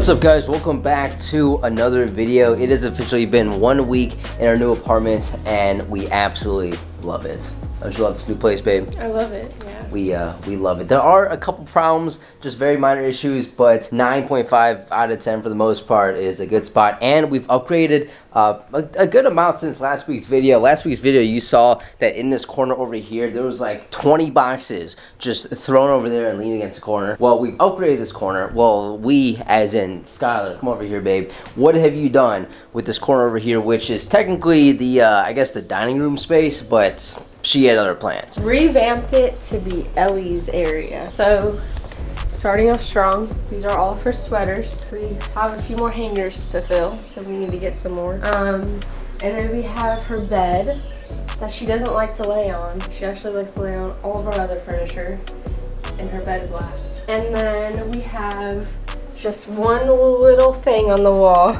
What's up, guys? Welcome back to another video. It has officially been 1 week in our new apartment and we absolutely love it. Don't you love this new place, babe? I love it, yeah. We love it. There are a couple problems, just very minor issues, but 9.5 out of 10 for the most part is a good spot. And we've upgraded a good amount since last week's video. Last week's video, you saw that in this corner over here, there was like 20 boxes just thrown over there and leaning against the corner. Well, we've upgraded this corner. Well, we, as in Skylar, come over here, babe. What have you done with this corner over here, which is technically the, I guess, the dining room space, but she had other plans. Revamped it to be Ellie's area. So, starting off strong, these are all of her sweaters. We have a few more hangers to fill, so we need to get some more. And then we have her bed that she doesn't like to lay on. She actually likes to lay on all of our other furniture, and her bed is last. And then we have just one little thing on the wall.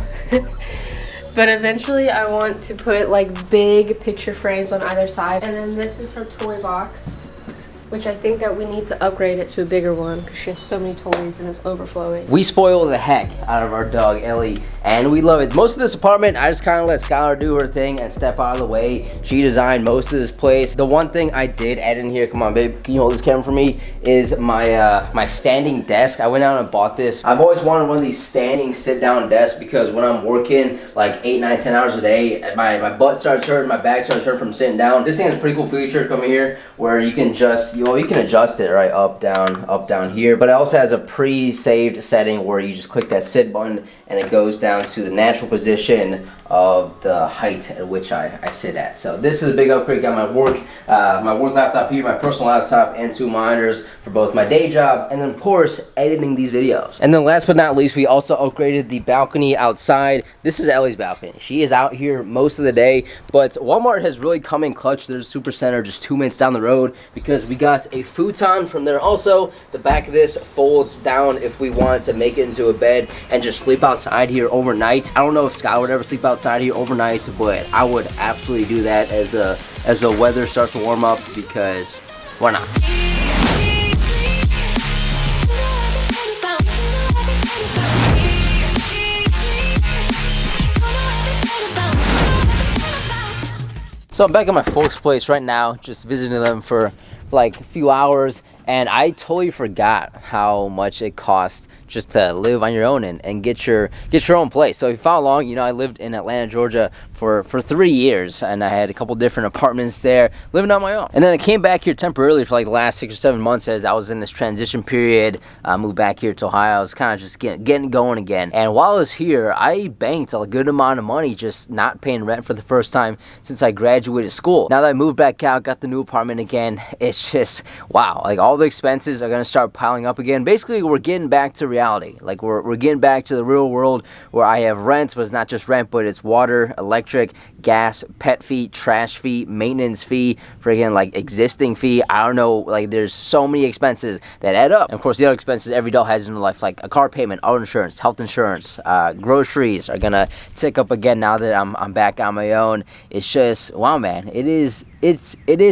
But eventually I want to put like big picture frames on either side. And then this is her toy box, which I think that we need to upgrade it to a bigger one because she has so many toys and it's overflowing. We spoil the heck out of our dog, Ellie, and we love it. Most of this apartment, I just kind of let Skylar do her thing and step out of the way. She designed most of this place. The one thing I did add in here, come on, babe, can you hold this camera for me, is my my standing desk. I went out and bought this. I've always wanted one of these standing sit-down desks because when I'm working like 8, 9, 10 hours a day, my butt starts hurting, my back starts hurting from sitting down. This thing has a pretty cool feature coming here where you can just, you can adjust it, right, up, down here, but it also has a pre-saved setting where you just click that sit button and it goes down to the natural position of the height at which I sit at. So this is a big upgrade. Got my work laptop here, my personal laptop, and 2 monitors for both my day job and then of course editing these videos. And then last but not least, we also upgraded the balcony outside. This is Ellie's balcony. She is out here most of the day, but Walmart has really come in clutch. There's a Supercenter just 2 minutes down the road because we got a futon from there. Also, the back of this folds down if we want to make it into a bed and just sleep outside here overnight. I don't know if Sky would ever sleep outside here overnight, but I would absolutely do that as the weather starts to warm up because why not? So I'm back at my folks' place right now, just visiting them for like a few hours, and I totally forgot how much it costs just to live on your own and get your own place. So if you follow along, you know, I lived in Atlanta, Georgia for 3 years, and I had a couple different apartments there, living on my own. And then I came back here temporarily for like the last 6 or 7 months as I was in this transition period. I moved back here to Ohio. I was kind of just getting going again. And while I was here, I banked a good amount of money just not paying rent for the first time since I graduated school. Now that I moved back out, got the new apartment again, it's just, wow, like all the expenses are gonna start piling up again. Basically, we're getting back to reality. Like we're getting back to the real world where I have rent, but it's not just rent, but it's water, electric, gas, pet fee, trash fee, maintenance fee, friggin' like existing fee. I don't know, like there's so many expenses that add up. And of course, the other expenses every adult has in their life, like a car payment, auto insurance, health insurance, groceries are gonna tick up again now that I'm back on my own. It's just, wow, man, it is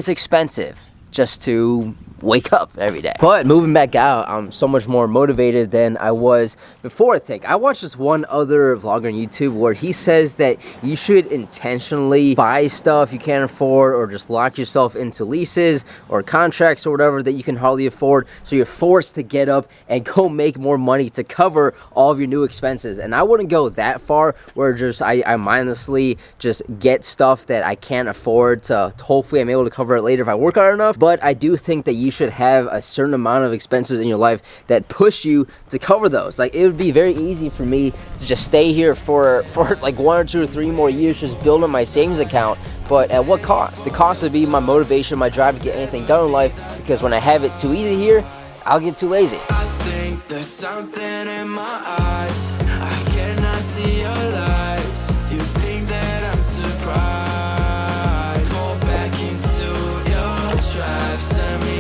expensive just to wake up every day. But moving back out, I'm so much more motivated than I was before. I think I watched this one other vlogger on YouTube where he says that you should intentionally buy stuff you can't afford or just lock yourself into leases or contracts or whatever that you can hardly afford, so you're forced to get up and go make more money to cover all of your new expenses. And I wouldn't go that far where just I mindlessly just get stuff that I can't afford to hopefully I'm able to cover it later if I work hard enough. But I do think that you should have a certain amount of expenses in your life that push you to cover those. Like it would be very easy for me to just stay here for like 1 or 2 or 3 more years just building my savings account, but at what cost? The cost would be my motivation, my drive to get anything done in life, because when I have it too easy here, I'll get too lazy. I think there's something in my eyes. I cannot see your lies. You think that I'm surprised. Fall back into your trap. Send me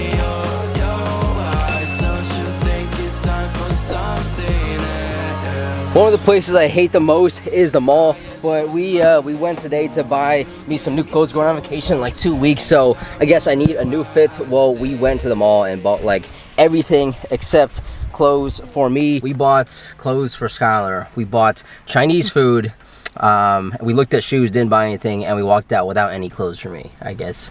one of the places I hate the most is the mall, but we went today to buy me some new clothes, going on vacation in like 2 weeks, so I guess I need a new fit. Well, we went to the mall and bought like everything except clothes for me. We bought clothes for Skylar. We bought Chinese food. We looked at shoes, didn't buy anything, and we walked out without any clothes for me. I guess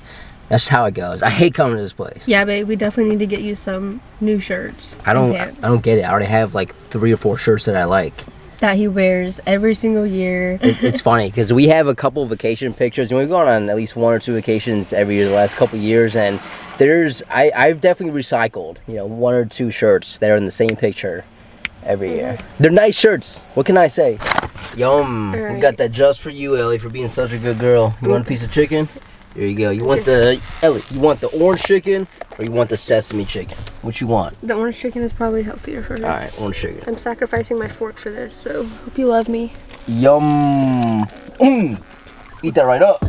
that's how it goes. I hate coming to this place. Yeah, babe, we definitely need to get you some new shirts. I don't get it. I already have like 3 or 4 shirts that I like. That he wears every single year. It's funny because we have a couple of vacation pictures, and we've gone on at least 1 or 2 vacations every year the last couple of years, and I've definitely recycled, 1 or 2 shirts that are in the same picture every year. They're nice shirts. What can I say? Yum. Right. We got that just for you, Ellie, for being such a good girl. You want a piece of chicken? There you go. You want the orange chicken or you want the sesame chicken? What you want? The orange chicken is probably healthier for her. All right, orange chicken. I'm sacrificing my fork for this, so hope you love me. Yum. Eat that right up.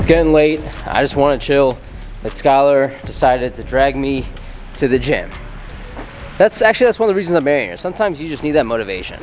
Getting late. I just want to chill, but Skylar decided to drag me to the gym. That's one of the reasons I'm marrying her. Sometimes you just need that motivation.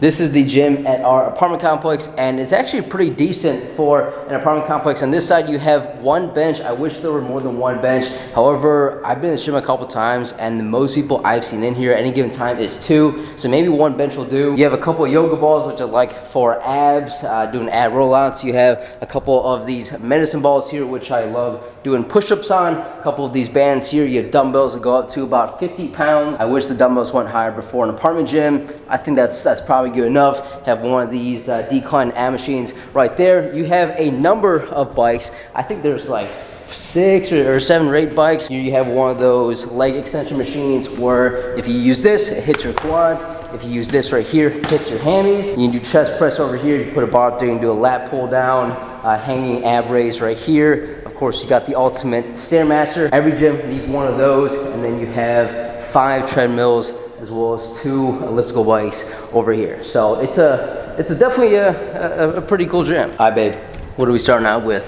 This is the gym at our apartment complex, and it's actually pretty decent for an apartment complex. On this side, you have 1 bench. I wish there were more than 1 bench. However, I've been in the gym a couple times, and the most people I've seen in here at any given time is 2. So maybe 1 bench will do. You have a couple of yoga balls, which are like for abs, doing ab rollouts. You have a couple of these medicine balls here, which I love doing push-ups on. A couple of these bands here. You have dumbbells that go up to about 50 pounds. I wish the dumbbells went higher before an apartment gym. I think that's probably good enough. Have one of these decline ab machines right there. You have a number of bikes. I think there's like 6 or 7 or 8 bikes. You have one of those leg extension machines where if you use this, it hits your quads. If you use this right here, it hits your hammies. You can do chest press over here. You put a bar up there, you can do a lat pull down, hanging ab raise right here. Of course, you got the ultimate Stairmaster. Every gym needs one of those, and then you have 5 treadmills as well as 2 elliptical bikes over here. So it's definitely a pretty cool gym. Hi, babe. What are we starting out with?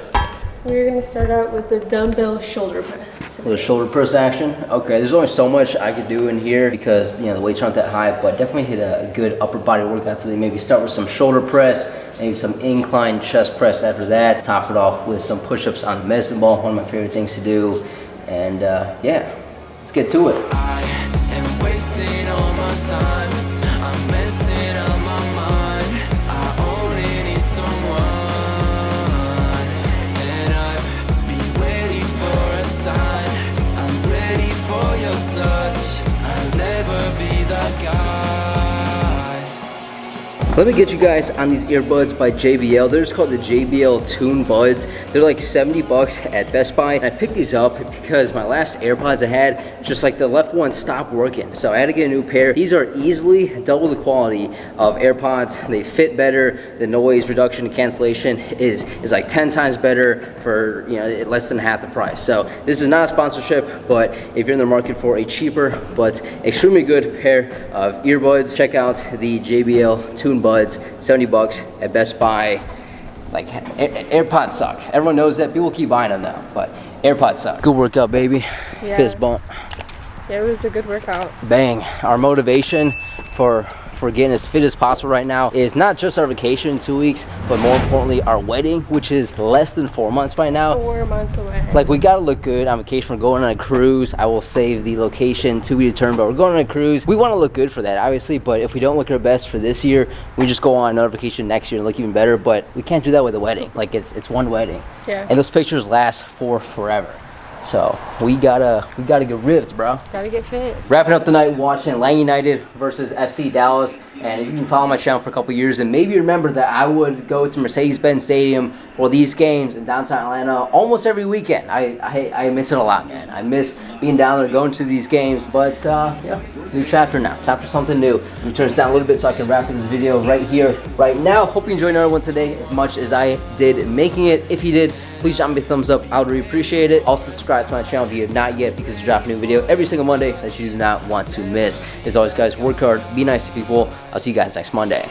We're gonna start out with the dumbbell shoulder press. The shoulder press action. Okay, there's only so much I could do in here because the weights aren't that high, but definitely hit a good upper body workout today. Maybe start with some shoulder press, maybe some incline chest press after that. Top it off with some push-ups on the medicine ball, one of my favorite things to do. And yeah, let's get to it. I am wasting all my time. I'm messing up my mind. I only need someone, and I've been waiting for a sign. I'm ready for your touch. I'll never be that guy. Let me get you guys on these earbuds by JBL. They're just called the JBL Tune Buds. They're like $70 at Best Buy. And I picked these up because my last AirPods I had, just like the left one stopped working. So I had to get a new pair. These are easily double the quality of AirPods. They fit better. The noise reduction and cancellation is like 10 times better for less than half the price. So this is not a sponsorship, but if you're in the market for a cheaper but extremely good pair of earbuds, check out the JBL Tune Buds, $70 at Best Buy. Like AirPods suck. Everyone knows that. People keep buying them though, but AirPods suck. Good workout, baby. Yeah. Fist bump. Yeah, it was a good workout. Bang. Our motivation for getting as fit as possible right now is not just our vacation in 2 weeks, but more importantly our wedding, which is less than 4 months right now. 4 months away. Like, we gotta look good on vacation. We're going on a cruise. I will save the location to be determined, but we're going on a cruise. We want to look good for that, obviously, but if we don't look our best for this year, we just go on another vacation next year and look even better. But we can't do that with a wedding. Like, it's one wedding. Yeah. And those pictures last for forever. So we gotta get ripped, bro. Gotta get fit. Wrapping up the night watching Lang United versus FC Dallas. And if you can follow my channel for a couple years, and maybe you remember that I would go to Mercedes-Benz Stadium for these games in downtown Atlanta almost every weekend. I miss it a lot, man. I miss being down there, going to these games. But yeah, new chapter now. Time for something new. Let me turn this down a little bit so I can wrap up this video right here, right now. Hope you enjoyed another one today as much as I did making it. If you did, please drop me a thumbs up. I would really appreciate it. Also, subscribe to my channel if you have not yet, because I drop a new video every single Monday that you do not want to miss. As always, guys, work hard, be nice to people. I'll see you guys next Monday.